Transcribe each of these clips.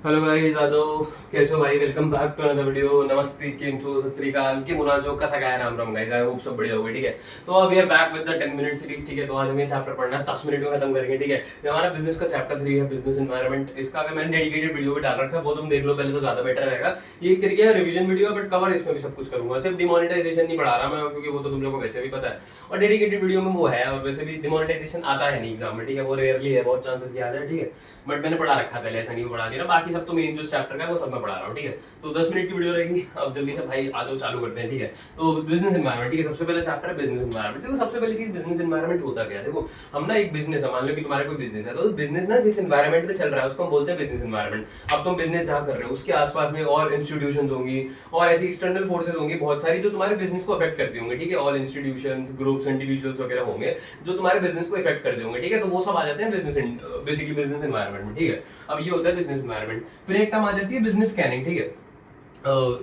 Hello guys, आदो कैसे हो भाई। Welcome back to another video. नमस्ते, केम छो, सत श्री अकाल, के मुना जो कसा गया राम राम गाइस। आई होप सब बढ़िया होगा। ठीक है, तो अब we are back with the 10 minute series. ठीक है, तो आज हमें चैप्टर पढ़ना है, 10 मिनट में खत्म करेंगे। ठीक है, ये हमारा बिजनेस का चैप्टर 3 है, बिजनेस एनवायरनमेंट। इसका अगर मैंने डेडिकेटेड वीडियो भी डाल रखा है, वो तुम देख लो पहले, तो ज्यादा बेटर रहेगा। ये एक तरीके का रिवीजन वीडियो है, बट कवर इसमें भी सब कुछ करूंगा। सिर्फ डिमोनेटाइजेशन नहीं पढ़ा रहा मैं, क्योंकि वो तो तुम लोगों को वैसे भी पता है, और डेडिकेटेड वीडियो में वो है। और वैसे भी डिमोनेटाइजेशन आता है नहीं एग्जाम में। ठीक है, वो रेयरली है, बहुत चांसेस की आ जाए। ठीक है, बट मैंने पढ़ा रखा है पहले, ऐसा नहीं पढ़ा नहीं रहा। बाकी सब तो मेन जो चैप्टर का है वो सब मैं पढ़ा रहा हूँ। ठीक है, तो 10 मिनट की वीडियो रहेगी। अब जल्दी से भाई आ जाओ, चालू करते हैं। ठीक है, तो बिजनेस एनवायरनमेंट। ठीक है, सबसे पहला चैप्टर है बिजनेस एनवायरनमेंट। देखो, सबसे पहली चीज बिजनेस एनवायरनमेंट होता क्या है। देखो, हम ना एक बिजनेस है, मान लो कि तुम्हारा कोई बिजनेस है, तो बिजनेस ना जिस एनवायरनमेंट में चल रहा है उसको हम बोलते हैं बिजनेस एनवायरनमेंट। अब तुम बिजनेस जहाँ कर रहे हो उसके आसपास में और इंस्टीट्यूशन होंगी और ऐसी एक्सटर्नल फोर्सेज होंगी बहुत सारी, जो तुम्हारे बिजनेस को अफेक्ट करती होंगी। ठीक है, ऑल इंस्टीट्यूशन, ग्रुप्स, इंडिविजुअल्स वगैरह होंगे जो तुम्हारे बिजनेस को इफेक्ट करते होंगे। ठीक है, तो वो सब आ जाते हैं बिजनेस, बेसिकली बिजनेस एनवायरनमेंट में। ठीक है, अब ये होता है बिजनेस एनवायरनमेंट। फिर एक टर्म आ जाती है बिजनेस स्कैनिंग। ठीक है,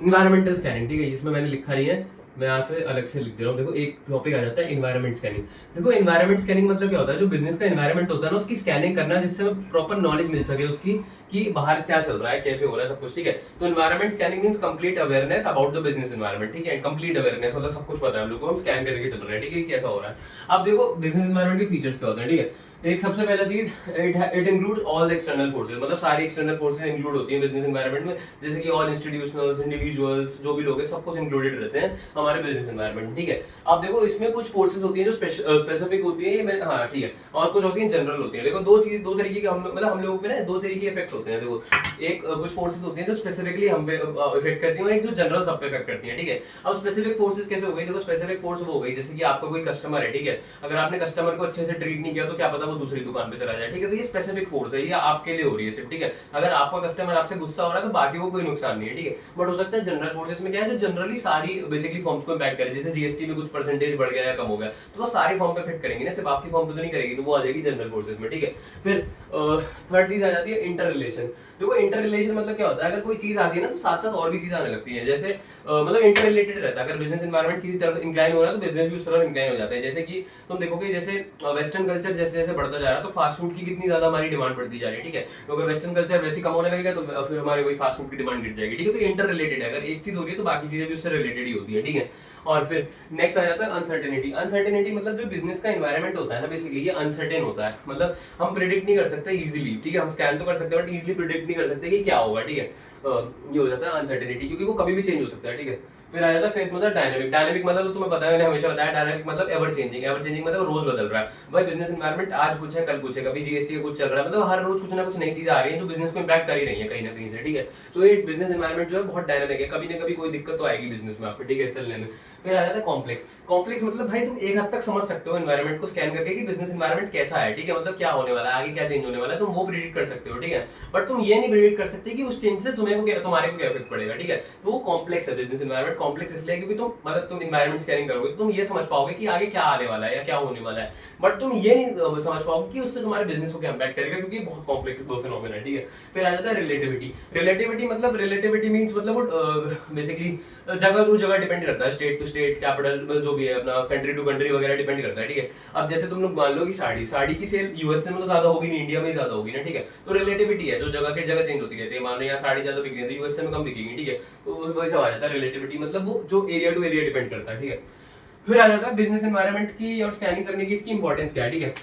इन्वायरमेंटल स्कैनिंग। ठीक है, जिसमें मैंने लिखा नहीं है, मैं यहाँ से अलग से लिख दे रहा हूँ। देखो, एक टॉपिक आ जाता है इन्वायरमेंट स्कैनिंग। देखो, इन्वायरमेंट स्कैनिंग मतलब क्या होता है, जो बिजनेस का इन्वायरमेंट होता है ना, उसकी स्कैनिंग करना, जिससे प्रॉपर नॉलेज मिल सके उसकी, कि बाहर क्या चल रहा है, कैसे हो रहा है सब कुछ। ठीक है, तो environment scanning means complete awareness about the business environment. ठीक है, कंप्लीट अवेयरनेस मतलब सब कुछ पता है हम लोग को, हम स्कैन करके चल रहे हैं। ठीक है, कैसा हो रहा है। अब देखो, बिजनेस एनवायरमेंट के फीचर्स क्या होते हैं। ठीक है, एक सबसे पहला चीज, it includes all the external forces. मतलब सारी एक्सटर्नल फोर्सेज इंक्लूड होती हैं बिजनेस एनवायरनमेंट में, जैसे कि ऑल इंस्टीट्यूशनल्स, इंडिविजुअल्स, जो भी लोग हैं, सब कुछ इंक्लूडेड रहते हैं हमारे बिजनेस एनवायरनमेंट। ठीक है, अब देखो, इसमें कुछ फोर्सेज होती हैं जो स्पेसिफिक होती है, हाँ ठीक है, और कुछ होती हैं जनरल होती है। देखो, दो तरीके के हम लोग, मतलब हम लोगों पे ना दो तरीके के इफेक्ट होते हैं। देखो, एक कुछ फोर्सेज होती हैं जो स्पेसिफिकली हम पे इफेक्ट करती हैं, और एक जो जनरल सब पे इफेक्ट करती हैं। ठीक है, अब स्पेसिफिक फोर्सेज कैसे हो गई। देखो, स्पेसिफिक फोर्स वो हो गई, जैसे कि आपका कोई कस्टमर है। ठीक है, अगर आपने कस्टमर को अच्छे से ट्रीट नहीं किया तो क्या पता वो दूसरी दुकान पे चला जाए। ठीक है, तो ये स्पेसिफिक फोर्स है, ये आपके लिए हो रही है सिर्फ। ठीक है, अगर आपका कस्टमर आपसे गुस्सा हो रहा है तो बाकी को कोई नुकसान नहीं है। ठीक है, बट हो सकता है जनरल फोर्सेस में क्या है, जो जनरली सारी बेसिकली फॉर्म्स को इम्पैक्ट करे, जैसे जीएसटी में कुछ परसेंटेज बढ़ गया या कम हो गया, तो वो सारी फॉर्म पे इफेक्ट करेंगे ना, सिर्फ आपकी फॉर्म पे तो नहीं करेगी, तो वो आ जाएगी जनरल फोर्सेस में। ठीक है, फिर थर्ड चीज आ जाती है इंटर रिलेशन। देखो, इंटर रिलेशन मतलब क्या होता है, अगर कोई चीज आती है ना तो साथ साथ और भी चीज आने लगती है, जैसे मतलब इंटर रिलेटेड रहता है। अगर बिजनेस एनवायरनमेंट किसी तरफ इंक्लाइन हो रहा है तो बिजनेस भी उस तरफ इंक्लाइन हो जाता है। जैसे कि तुम देखोगे, जैसे वेस्टर्न कल्चर जैसे जैसे बढ़ता जा रहा है, तो फास्ट फूड की कितनी ज्यादा हमारी डिमांड बढ़ती जा रही है। ठीक है, तो अगर वेस्टर्न कल्चर वैसे कम होने लगेगा तो फिर हमारे वही फास्ट फूड की डिमांड गिर जाएगी। ठीक है, तो इंटर रिलेटेड है, अगर एक चीज हो रही है तो बाकी चीजें भी उससे रिलेटेड ही होती है। ठीक है, और फिर नेक्स्ट आ जाता है अनसर्टेनिटी। अनसर्टेनिटी मतलब जो बिजनेस का एनवायरनमेंट होता है ना, बेसिकली ये अनसर्टेन होता है। मतलब हम प्रिडिक्ट नहीं कर सकते इजीली। ठीक है, हम स्कैन तो कर सकते हैं बट इजीली प्रिडिक्ट नहीं कर सकते कि क्या होगा। ठीक है, ये हो जाता है अनसर्टेनिटी, क्योंकि वो कभी भी चेंज हो सकता है। ठीक है, फिर आ जाता है फेस मतलब डायनामिक। डायनामिक मतलब तो तुम्हें पता है, मैंने हमेशा बताया, डायनामिक मतलब एवर चेंजिंग। एवर चेंजिंग मतलब रोज बदल रहा है भाई बिजनेस एनवायरनमेंट। आज कुछ है, कल कुछ है, कभी जीएसटी का कुछ चल रहा है, मतलब हर रोज कुछ ना कुछ नई चीजें आ रही है जो बिजनेस को इंपैक्ट कर ही रही है कहीं ना कहीं से। ठीक है, तो ये बिजनेस एनवायरनमेंट जो है बहुत डायनामिक है, कभी ना कभी कोई दिक्कत तो आएगी बिजनेस में आपको। ठीक है, चलने में। फिर आ जाता है कॉम्प्लेक्स। कॉम्प्लेक्स मतलब भाई तुम एक हद तक समझ सकते हो एनवायरनमेंट को स्कैन करके कि बिजनेस एनवायरनमेंट कैसा है। ठीक है, मतलब क्या होने वाला है, आगे क्या चेंज होने वाला है, तुम वो प्रिडिक्ट कर सकते हो। ठीक है, बट तुम ये नहीं प्रिडिक्ट कर सकते कि उस चेंज से तुम्हें को तुम्हारे को क्या इफेक्ट पड़ेगा। ठीक है, तो वो कॉम्प्लेक्स है बिजनेस एनवायरनमेंट। कॉम्प्लेक्स इसलिए क्योंकि तुम मतलब तुम एनवायरनमेंट स्कैनिंग करोगे तो तुम ये समझ पाओगे कि आगे क्या आने वाला है या क्या होने वाला है, बट तुम ये नहीं समझ पाओगे कि उससे तुम्हारे बिजनेस को क्या इम्पैक्ट करेगा, क्योंकि बहुत कॉम्प्लेक्स दो फिनोमेना है। ठीक है, फिर आ जाता है रिलेटिविटी। रिलेटिविटी मतलब रिलेटिविटी मींस मतलब वो बेसिकली जगह टू जगह डिपेंड करता है, स्टेट टू स्टेट, कैपिटल जो भी है अपना, कंट्री टू कंट्री वगैरह डिपेंड करता है। ठीक है, अब जैसे तुम लोग मान लो कि साड़ी साड़ी की सेल यूएसए में तो ज्यादा होगी नहीं, इंडिया में ही ज्यादा होगी ना। ठीक है, तो रिलेटिविटी है, जो जगह की जगह चेंज होती रहती है। मान लो यहाँ साड़ी ज्यादा बिक रही है तो यूएसए में कम बिकेगी। ठीक है, तो वही सब आ जाता है रिलेटिविटी, मतलब वो जो एरिया टू एरिया डिपेंड करता है। ठीक है, फिर आ जाता है बिजनेस एनवायरनमेंट की और स्कैनिंग करने की इसकी इंपॉर्टेंस क्या है। ठीक है,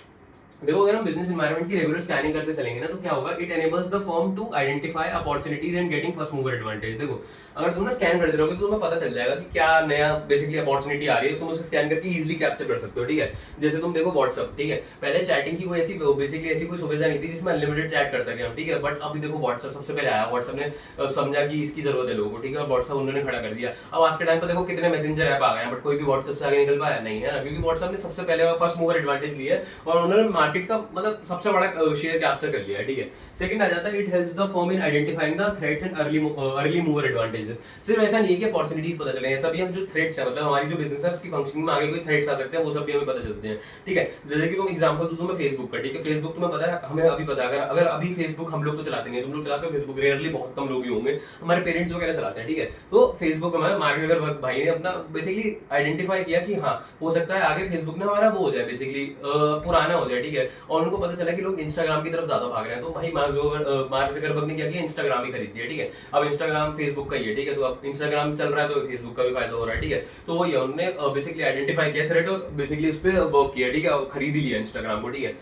देखो, अगर हम बिजनेस एनवायरनमेंट की रेगुलर स्कैनिंग करते चलेंगे ना तो क्या होगा, it enables the firm to identify opportunities and getting first mover advantage. देखो, अगर तुम ना स्कैन करते रहोगे तो तुम्हें पता चल जाएगा कि क्या नया बेसिकली अपॉर्चुनिटी आ रही है, तुम उसे स्कैन करके इजीली कैप्चर कर सकते हो। ठीक है, जैसे तुम देखो व्हाट्सअप। ठीक है, पहले चैटिंग की कोई ऐसी बेसिकली ऐसी कोई सुविधा नहीं थी जिसमें अनलिमिटेड चैट कर सके हम। ठीक है, बट अभी देखो व्हाट्सअप सबसे पहले आया, व्हाट्सअप ने समझा कि इसकी जरूरत है लोगों को। ठीक है, और व्हाट्सअप उन्होंने खड़ा कर दिया। अब आज के टाइम पर देखो कितने मैसेंजर ऐप आ गए हैं, बट कोई भी व्हाट्सअप से आगे निकल पाया नहीं है ना, क्योंकि व्हाट्सअप ने सबसे पहले फर्स्ट मूवर एडवांटेज लिया है और उन्होंने मार्केट का मतलब सबसे बड़ा शेयर कैप्चर कर लिया है। ठीक है, सेकंड आ जाता है it helps the firm in identifying the threats and early mover advantage. सिर्फ ऐसा नहीं है कि अपॉर्चुनिटीज पता चले, सभी हम जो थ्रेट्स है, मतलब हमारी जो बिजनेस है उसकी फंक्शनिंग में आगे कोई थ्रेट्स आ सकते हैं, वो सब भी हमें पता चलते हैं। ठीक है, जैसे कि तुम एग्जांपल दो तुम्हें फेसबुक का। ठीक है, फेसबुक तुम्हें पता है, हमें अभी पता है, अगर अभी फेसबुक हम लोग तो चलाते नहीं, तुम लोग चलाते हो फेसबुक, रेयरली बहुत कम लोग ही होंगे, हमारे पेरेंट्स वगैरह चलाते हैं। ठीक है, तो फेसबुक हमारे मार्केट अगर भाई ने अपना बेसिकली आइडेंटिफाई किया कि हाँ हो सकता है आगे फेसबुक ने हमारा वो हो जाए, बेसिकली पुराना हो जाए। ठीक है, और उनको पता चला कि लोग इंस्टाग्राम की तरफ ज्यादा भाग रहे हैं, तो भाई मार्क जुकरबर्ग ने क्या किया, इंस्टाग्राम ही खरीद लिया, ठीक है। अब इंस्टाग्राम फेसबुक का ही है, ठीक है, तो अब इंस्टाग्राम चल रहा है तो फेसबुक का भी फायदा हो रहा है, ठीक है। तो वही है, उन्होंने बेसिकली आइडेंटिफाई किया थ्रेट और बेसिकली उस पर वर्क किया, ठीक है, और खरीद ही लिया इंस्टाग्राम को, ठीक है।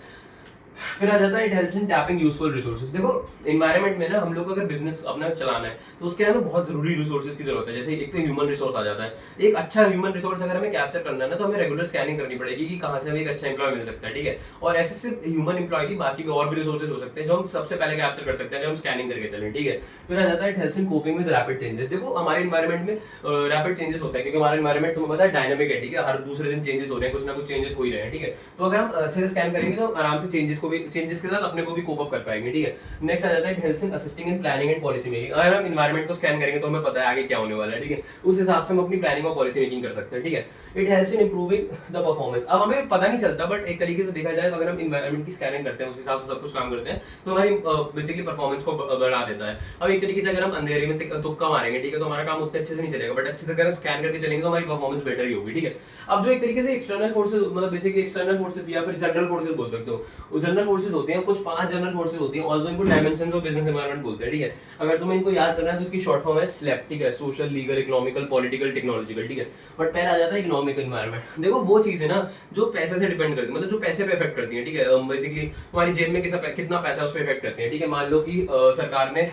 फिर आ जाता है it helps in tapping useful resources. देखो एनवायरनमेंट में ना हम लोग को अगर बिजनेस अपना चलाना है तो उसके लिए हमें बहुत जरूरी रिसोर्सेज की जरूरत है। जैसे एक तो ह्यूमन रिसोर्स आ जाता है, एक अच्छा ह्यूमन रिसोर्स अगर हमें कैप्चर करना है ना तो हमें रेगुलर स्कैनिंग करनी पड़ेगी कि कहाँ से हमें एक अच्छा एम्प्लॉय मिल सकता है, ठीक है। और ऐसे सिर्फ ह्यूमन एम्प्लॉय की बाकी भी और भी रिसोर्सेज हो सकते हैं जो हम सबसे पहले कैप्चर कर सकते हैं, जो हम स्कैनिंग करके चलें, ठीक है। फिर आ जाता है it helps in coping with rapid changes. देखो हमारे एनवायरनमेंट में रैपिड चेंजेस होता है क्योंकि हमारा एनवायरनमेंट तुम्हें पता है डायनामिक है, ठीक है, हर दूसरे दिन चेंजेस हो रहे हैं, कुछ ना कुछ चेंजेस हो ही रहे हैं, ठीक है। तो अगर हम अच्छे से स्कैन करेंगे तो आराम से चेंजेस के साथ अपने को भी कोप अप कर पाएंगे, ठीक है। नेक्स्ट आ जाता है it helps in assisting in planning and policy making. अगर हम एनवायरनमेंट को स्कैन करेंगे तो हमें पता है आगे क्या होने वाला है, ठीक है, उस हिसाब से हम अपनी प्लानिंग और पॉलिसी मेकिंग कर सकते हैं, ठीक है। It helps in improving the performance. अब हमें पता नहीं चलता बट एक तरीके से देखा जाए तो अगर हम एनवायरनमेंट की स्कैनिंग करते हैं उस हिसाब से सब कुछ काम करते हैं तो हमारी बेसिकली परफॉर्मेंस को बढ़ा देता है। अब एक तरीके से अगर हम अंधेरे में तुक्का मारेंगे, ठीक है, तो हमारा काम उतने अच्छे से नहीं चलेगा, बट अच्छे से अगर हम स्कैन करके चलेंगे तो हमारी परफॉर्मेंस बेटर ही होगी, ठीक है। अब जो एक तरीके से एक्सटर्नल फोर्सेज मतलब बेसिकली एक्सटर्नल फोर्सेज या फिर जनरल फोर्सेज बोल सकते हो, वो जनरल फोर्सेज होते हैं, कुछ 5 जनरल फोर्सेज होती हैं, ऑल्दो इनको डायमेंशंस ऑफ बिजनेस एनवायरनमेंट बोलते हैं, ठीक है। अगर तुम्हें इनको याद करना है तो इसकी शॉर्ट फॉर्म है स्लैप, ठीक है, social, legal, economical, political, technological, ठीक है। बट पहले आ जाता है इकोनॉमिक एनवायरनमेंट। देखो वो चीज है ना जो पैसे से डिपेंड करती है, मतलब जो पैसे पे इफेक्ट करती है, ठीक है। बेसिकली तुम्हारी जेब में कितना पैसा उस पर इफेक्ट करते हैं, ठीक है। मान लो कि सरकार ने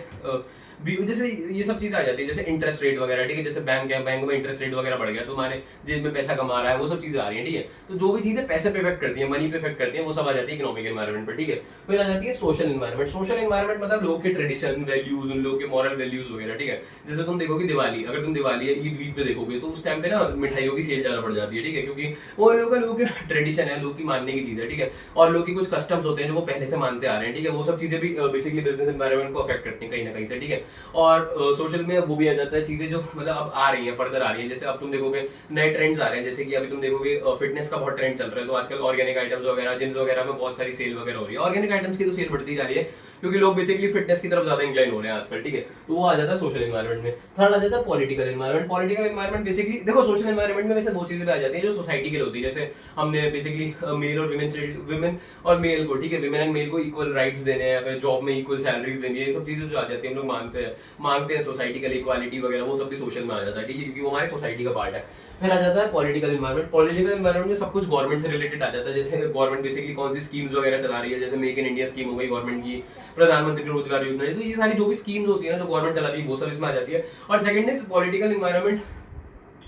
जैसे ये सब चीजें आ जाती है, जैसे इंटरेस्ट रेट वगैरह, ठीक है, जैसे बैंक है, बैंक में इंटरेस्ट रेट वगैरह बढ़ गया तो हमारे जेब में पैसा कमा रहा है, वो सब चीजें आ रही है, ठीक है। तो जो भी चीजें पैसे पे इफेक्ट करती है, मनी पे इफेक्ट करती है, वो सब आ जाती है इकोनॉमिक एनवायरनमेंट पर, ठीक है। फिर आ जाती है सोशल एनवायरनमेंट। सोशल एनवायरनमेंट मतलब लोग के ट्रेडिशन, वैल्यूज, उन लोग के मॉरल वैल्यूज वगैरह, ठीक है। जैसे तुम देखोगे दिवाली, अगर तुम दिवाली या ईद वीद पे देखोगे तो उस टाइम पे ना मिठाइयों की सेल ज्यादा बढ़ जाती है, ठीक है, क्योंकि वो लोगों के ट्रेडिशन है, लोग की मानने की चीज है, ठीक है। और लोग की कुछ कस्टम्स होते हैं जो वो पहले से मानते आ रहे हैं, ठीक है। वो सब चीजें भी बेसिकली बिजनेस एनवायरनमेंट को अफेक्ट करती हैं कहीं ना कहीं से, ठीक है। और सोशल में वो भी आ जाता है चीजें जो मतलब अब आ रही है, फर्दर आ रही है। जैसे अब तुम देखोगे नए ट्रेंड्स आ रहे हैं, जैसे कि अभी तुम देखोगे फिटनेस का बहुत ट्रेंड चल रहा है, तो आजकल ऑर्गेनिक आइटम्स वगैरह, जिम्स वगैरह में बहुत सारी सेल वगैरह हो रही है। ऑर्गेनिक आइटम्स की तो सेल बढ़ती जा रही है क्योंकि लोग बेसिकली फिटनेस की तरफ ज्यादा इंक्लाइन हो रहे हैं आजकल, ठीक है। तो वो आ जाता है सोशल एनवायरनमेंट में। थर्ड आ जाता है political environment. Political environment basically देखो सोशल एनवायरनमेंट में वैसे वो चीजें भी आ जाती है जो सोसाइटी के लिए होती है। जैसे हमने बेसिकली मेल और विमेन और मेल को, ठीक है, विमेन एंड मेल को इक्वल राइट्स देने हैं, फिर जॉब में इक्वल सैलरीज देनी है, ये सब चीजें जो आ जाती है हम लोग मांगते हैं सोसाइटी के लिए इक्वालिटी वगैरह, वो सब भी सोशल में आ जाता है, ठीक है, क्योंकि वो हमारी सोसाइटी का पार्ट है। फिर आ जाता है पॉलिटिकल एनवायरनमेंट। पॉलिटिकल एनवायरनमेंट में सब कुछ गवर्नमेंट से रिलेटेड आ जाता है। जैसे गवर्नमेंट बेसिकली कौन सी स्कीम्स वगैरह चला रही है, जैसे मेक इन इंडिया स्कीम हो गई गवर्नमेंट की, प्रधानमंत्री रोजगार योजना, तो ये सारी जो भी स्कीम्स होती है ना जो गवर्नमेंट चला रही है वो सब इसमें आ जाती है। और second is political environment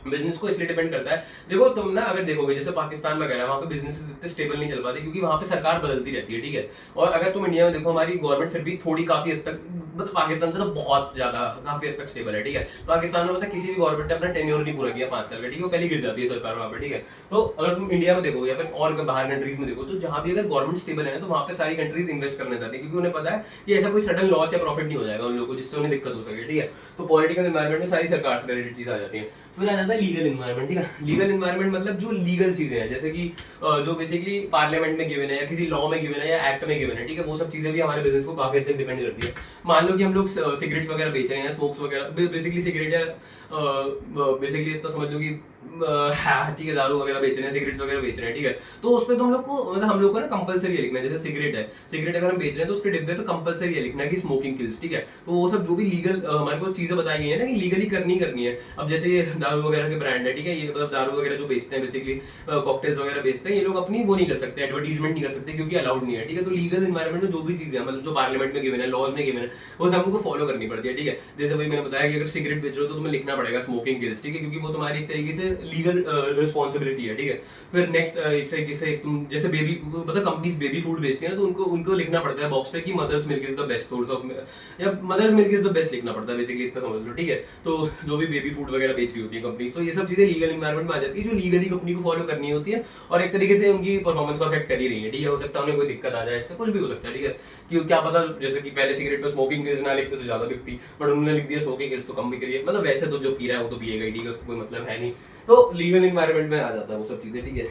business को इसलिए डिपेंड करता है। देखो तुम ना अगर देखोगे जैसे पाकिस्तान वगैरह वहाँ पे बिजनेस इतने स्टेबल नहीं चल पाते क्योंकि वहाँ पे सरकार बदलती रहती है, ठीक है। और अगर तुम इंडिया में देखो हमारी गवर्नमेंट फिर भी थोड़ी काफी हद तक मतलब पाकिस्तान से तो बहुत ज्यादा काफी हद तक स्टेबल है, ठीक है। पाकिस्तान में मतलब किसी भी गवर्नमेंट ने अपना टेन्योर नहीं पूरा किया 5 साल का, ठीक है, पहले गिर जाती है सरकार वहाँ पे, ठीक है। तो अगर तुम इंडिया में देखो या फिर और बाहर कंट्रीज में देखो तो जहाँ भी अगर गवर्नमेंट स्टेबल है ना तो वहाँ पे सारी कंट्रीज इन्वेस्ट करना चाहती है क्योंकि उन्हें पता है कि ऐसा कोई सडन लॉस या प्रॉफिट नहीं हो जाएगा उन लोगों को जिससे उन्हें दिक्कत हो सके, ठीक है। तो पॉलिटिकल एनवायरनमेंट में सारी सरकार से रिलेटेड चीजें आ जाती है। फिर आ जाता है लीगल एनवायरनमेंट, ठीक है। लीगल एनवायरनमेंट मतलब जो लीगल चीजें हैं जैसे कि जो बेसिकली पार्लियामेंट में गिवन है या किसी लॉ में गिवन है या एक्ट में गिवन है, ठीक है, वो सब चीजें भी हमारे बिजनेस को काफी हद तक डिपेंड करती है। मान लो कि हम लोग सिगरेट्स वगैरह बेच रहे हैं, स्मोक्स वगैरह, बेसिकली सिगरेट या बेसिकली इतना समझ लो कि ठीक है, दारू वगैरह बेच रहे हैं, सिगरेट्स वगैरह बेच रहे हैं, ठीक है। तो उस पर तुम लोग को मतलब हम लोग को ना कंपलसरी है लिखना है। जैसे सिगरेट है, सिगरेट अगर हम बेच रहे हैं तो उसके डिब्बे पे कंपलसरी है लिखना है कि स्मोकिंग किल्स, ठीक है। तो वो सब जो भी लीगल हमारे को चीजें बताई गई है ना कि लीगली करनी है। अब जैसे ये दारू वगैरह के ब्रांड है, ठीक है, ये मतलब दारू वगैरह जो बेचते हैं बेसिकली कॉकटेल्स वगैरह बेचते हैं, ये लोग अपनी वो नहीं कर सकते, एडवर्टीजमेंट नहीं कर सकते क्योंकि अलाउड नहीं है, ठीक है। तो लीगल एनवायरनमेंट में जो भी चीजें मतलब जो पार्लियामेंट में गिवन है, लॉज में गिवन है, वो सब हमको फॉलो करनी पड़ती है, ठीक है। जैसे भाई मैंने बताया कि अगर सिगरेट बेच रहे हो तो तुम्हें लिखना पड़ेगा स्मोकिंग किल्स, ठीक है, क्योंकि वो तुम्हारी एक तरीके से लीगल रिस्पॉन्सिबिलिटी है, ठीक है। फिर नेक्स्ट एक से तुम जैसे बेबी मतलब कंपनीज बेबी फूड बेचती है ना तो उनको लिखना पड़ता है बॉक्स पे कि mother's milk is the best source of या mother's milk is the best लिखना पड़ता है, बेसिकली इतना समझ लो, ठीक है। तो जो भी बेबी फूड वगैरह बेच रही होती है कंपनी, तो ये सब चीजें लीगल एनवायरनमेंट में आ जाती है जो लीगली कंपनी को फॉलो करनी होती है और एक तरीके से उनकी परफॉर्मेंस को अफेक्ट कर ही रही है, ठीक है। हो सकता है उन्हें कोई दिक्कत आ जाए, इससे कुछ भी हो सकता है, ठीक है। कि क्या पता जैसे कि पहले सिगरेट पे स्मोकिंग किल्स ना लिखते तो ज्यादा बिकती, बट उन्होंने लिख दिया स्मोकिंग किल्स तो कम बिक रही है। मतलब वैसे तो जो पी रहा है वो तो पिएगा ही, ठीक है, उसको कोई मतलब है नहीं। तो लीगल एनवायरनमेंट में आ जाता है वो सब चीजें, ठीक है।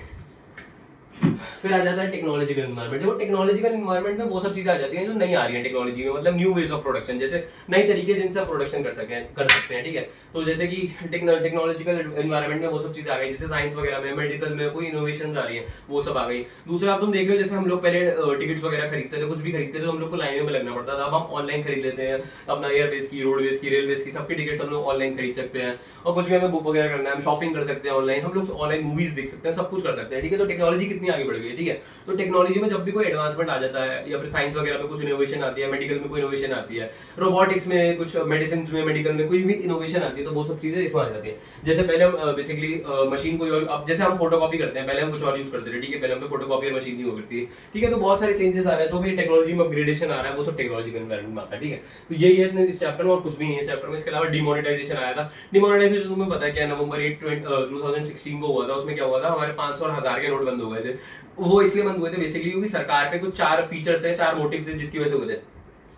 फिर आ जाता है टेक्नोलॉजिकल इन्वायरमेंट। वो टेक्नोलॉजिकल इन्वायरमेंट में वो सब चीजें आ जाती हैं जो नहीं आ रही है टेक्नोलॉजी में, मतलब न्यू वेज ऑफ प्रोडक्शन, जैसे नई तरीके जिनसे आप प्रोडक्शन कर सकते हैं, ठीक है। तो जैसे कि टेक्नोलॉजिकल इन्वायरमेंट में वो सब चीजें आ गई, जैसे साइंस वगैरह में, मेडिकल में कोई इनोवेशन आ रही है, वो सब आ गई। दूसरा आप तुम देख रहे हो, जैसे हम लोग पहले टिकट्स वगैरह खरीदते थे, कुछ भी खरीदते थे तो हम लोग को लाइनों में लगना पड़ता था, अब हम ऑनलाइन खरीद लेते हैं अपना एयरवेज की, रोडवेज की, रेलवेज की, सबकी टिकट्स हम लोग ऑनलाइन खरीद सकते हैं। और कुछ भी हमें बुक वगैरह करना है, हम शॉपिंग कर सकते हैं ऑनलाइन, हम लोग ऑनलाइन मूवीज देख सकते हैं, सब कुछ कर सकते हैं, ठीक है। तो टेक्नोलॉजी कितनी आगे बढ़ गई है, ठीक है। तो टेक्नोलॉजी में जब भी कोई एडवांसमेंट आ जाता है, या फिर साइंस वगैरह में कुछ इनोवेशन आती है, मेडिकल में कोई इनोवेशन आती है, रोबोटिक्स में कुछ, मेडिसिन में, मेडिकल में कोई भी इनोवेशन आती है, तो वो सब चीजें इसमें आ जाती है। जैसे पहले हम बेसिकली मशीन कोई और, अब जैसे हम फोटोकॉपी करते हैं, पहले हम कुछ और यूज करते थे, ठीक है, पहले हम पे फोटोकॉपी मशीन नहीं होती थी, ठीक है। तो बहुत सारे चेंजेस आ रहे हैं, जो भी टेक्नोलॉजी में अपग्रेडेशन आ रहा है वो सब टेक्नोलॉजी के एनवायरमेंट में आता है, ठीक है। तो यही है इस चैप्टर में, और कुछ भी नहीं है इस चैप्टर में। इसके अलावा डिमोनेटाइजेशन आया था। डिमोनेटाइजेशन तुम्हें पता है क्या, नवंबर 8 2016 को हुआ था। उसमें क्या हुआ था, हमारे 500 और 1000 के नोट बंद हो गए थे। वो इसलिए बंद हुए थे बेसिकली क्योंकि सरकार के कुछ 4 फीचर्स है, 4 मोटिव थे जिसकी वजह से हुए थे।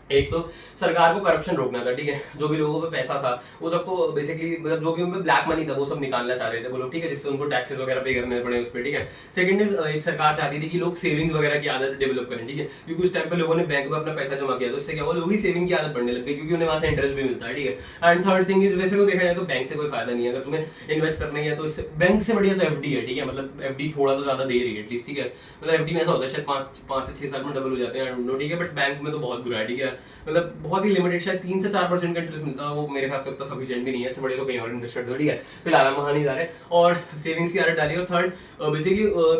एक तो सरकार को करप्शन रोकना था, ठीक है, जो भी लोगों पे पैसा था वो सबको बेसिकली, मतलब जो भी उनपे ब्लैक मनी था वो सब निकालना चाह रहे थे वो लोग, ठीक है, जिससे उनको टैक्सेस वगैरह पे करने पड़े उस पर, ठीक है। सेकंड इज, एक सरकार चाहती थी कि लोग सेविंग्स वगैरह की आदत डेवलप करें, ठीक है, क्योंकि उस टाइम पे लोगों ने बैंक में अपना पैसा जमा किया, तो उससे क्या हुआ, लोग ही सेविंग की आदत बढ़ने लग गई, क्योंकि उन्हें वहां से इंटरेस्ट भी मिलता है, ठीक है। एंड थर्ड थिंग इज, वैसे तो देखा जाए तो बैंक से कोई फायदा नहीं है, अगर तुम्हें इन्वेस्ट करना है तो इससे बैंक से बढ़िया तो एफडी है, ठीक है, मतलब एफडी थोड़ा तो ज्यादा दे रही है एटलीस्ट, ठीक है। मतलब एफडी में ऐसा होता है शायद 5 से 6 साल में डबल हो जाते हैं, ठीक है, बट बैंक में तो बहुत बुरा है, ठीक है, मतलब बहुत ही लिमिटेड, शायद 3 से 4% का इंटरेस्ट मिलता है, वो मेरे हिसाब से उतना सफिशिएंट भी नहीं है, इससे बड़े तो कहीं और इन्वेस्ट कर दो, ठीक है। फिलहाल हम वहां नहीं जा रहे, और सेविंग्स की आदत डाली। और थर्ड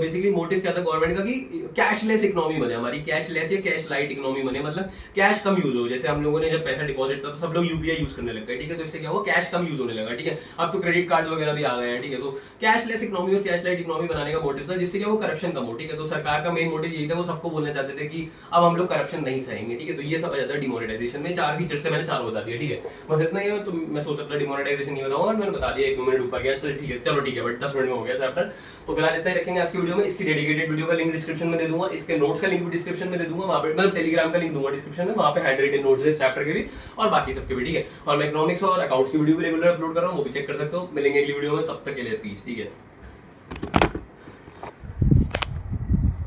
बेसिकली मोटिव क्या था गवर्नमेंट का, कि कैशलेस इकोनॉमी बने हमारी, कैशलेस या कैश लाइट इकोनॉमी बने, मतलब कैश कम यूज हो। जैसे हम लोगों ने जब पैसा डिपॉजिट था तो सब लोग यूपीआई यूज करने लग गए, ठीक है, तो इससे क्या हुआ, कैश कम यूज होने लगा, ठीक है। अब तो क्रेडिट कार्ड वगैरह भी आ गए हैं, ठीक है। तो कैशलेस इकोनॉमी और कैश लाइट इकोनॉमी बनाने का मोटिव था, जिससे क्या वो करप्शन कम हो, ठीक है। तो सरकार का मेन मोटिव यही था, वो सबको बोलना चाहते थे कि अब हम लोग करप्शन नहीं सहेंगे, ठीक है। तो ये सब आ जाता है डिमोनेटाइजेशन में। 4 फीचर से मैंने 4 बता दिया, ठीक है, बस इतना ही है। तो मैं सोच रहा था डिमोनेटाइजेशन नहीं बताऊंगा, और मैंने बता दिया, 1-2 मिनट ऊपर गया, चलो ठीक है, बट 10 मिनट में हो गया चैप्टर। तो फिलहाल इतना ही रखेंगे आज की वीडियो में। इसकी डेडिकेटेड वीडियो का लिंक डिस्क्रिप्शन में दे दूंगा, इसके नोट्स का लिंक भी डिस्क्रिप्शन में दे दूंगा, वहां पे मैं टेलीग्राम का लिंक दूंगा डिस्क्रिप्शन में, वहां पे हैंड रिटन नोट्स है इस चैप्टर के भी और बाकी सबके भी, ठीक है। और मैं इकोनॉमिक्स और अकाउंट्स की वीडियो भी रेगुलर अपलोड कर रहा हूं, वो भी चेक कर सकते हो। मिलेंगे अगली वीडियो में, तब तक के लिए पीस, ठीक है।